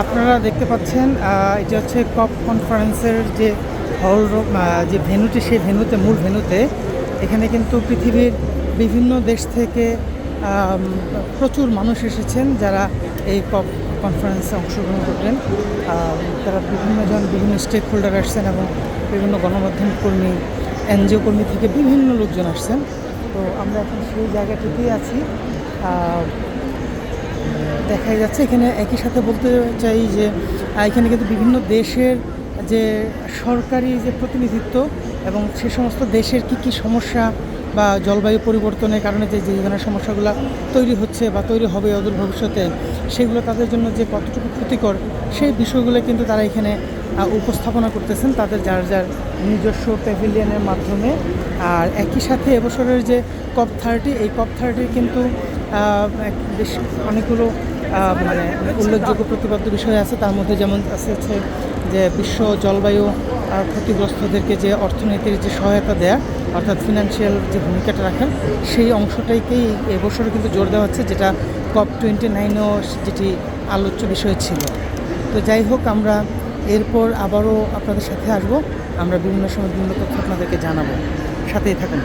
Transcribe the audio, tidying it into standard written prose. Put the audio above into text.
আপনারা দেখতে পাচ্ছেন এটা হচ্ছে কপ কনফারেন্সের যে হল যে ভেন্যুটি, সেই ভেন্যুতে, মূল ভেন্যুতে এখানে কিন্তু পৃথিবীর বিভিন্ন দেশ থেকে প্রচুর মানুষ এসেছেন যারা এই কপ কনফারেন্সে অংশগ্রহণ করবেন। তারা বিভিন্ন স্টেক হোল্ডার আসছেন এবং বিভিন্ন গণমাধ্যম কর্মী, এনজিও কর্মী থেকে বিভিন্ন লোকজন আসছেন। তো আমরা এখন সেই জায়গাটিতেই আছি। দেখাই যাচ্ছে এখানে একই সাথে বলতে চাই যে এখানে কিন্তু বিভিন্ন দেশের যে সরকারি যে প্রতিনিধিত্ব এবং সে সমস্ত দেশের কি সমস্যা বা জলবায়ু পরিবর্তনের কারণে যে ধরনের সমস্যাগুলো তৈরি হচ্ছে বা তৈরি হবে অদূর ভবিষ্যতে, সেগুলো তাদের জন্য যে কতটুকু ক্ষতিকর, সেই বিষয়গুলো কিন্তু তারা এখানে উপস্থাপনা করতেছেন তাদের যার যার নিজস্ব প্যাভিলিয়নের মাধ্যমে। আর একই সাথে এবছরের যে COP30, এই COP30 কিন্তু বেশ অনেকগুলো মানে উল্লেখযোগ্য প্রতিপাদ্য বিষয় আছে। তার মধ্যে যেমন আছে যে বিশ্ব জলবায়ু ক্ষতিগ্রস্তদেরকে যে অর্থনীতির যে সহায়তা দেয়া, অর্থাৎ ফিনান্সিয়াল যে ভূমিকাটা রাখেন, সেই অংশটাকেই এবছরও কিন্তু জোর দেওয়া হচ্ছে, যেটা COP29-এও যেটি আলোচ্য বিষয় ছিল। তো যাই হোক, আমরা এরপর আবারও আপনাদের সাথে আসবো। আমরা বিভিন্ন সময় বিভিন্ন তথ্য আপনাদেরকে জানাবো। সাথেই থাকুন।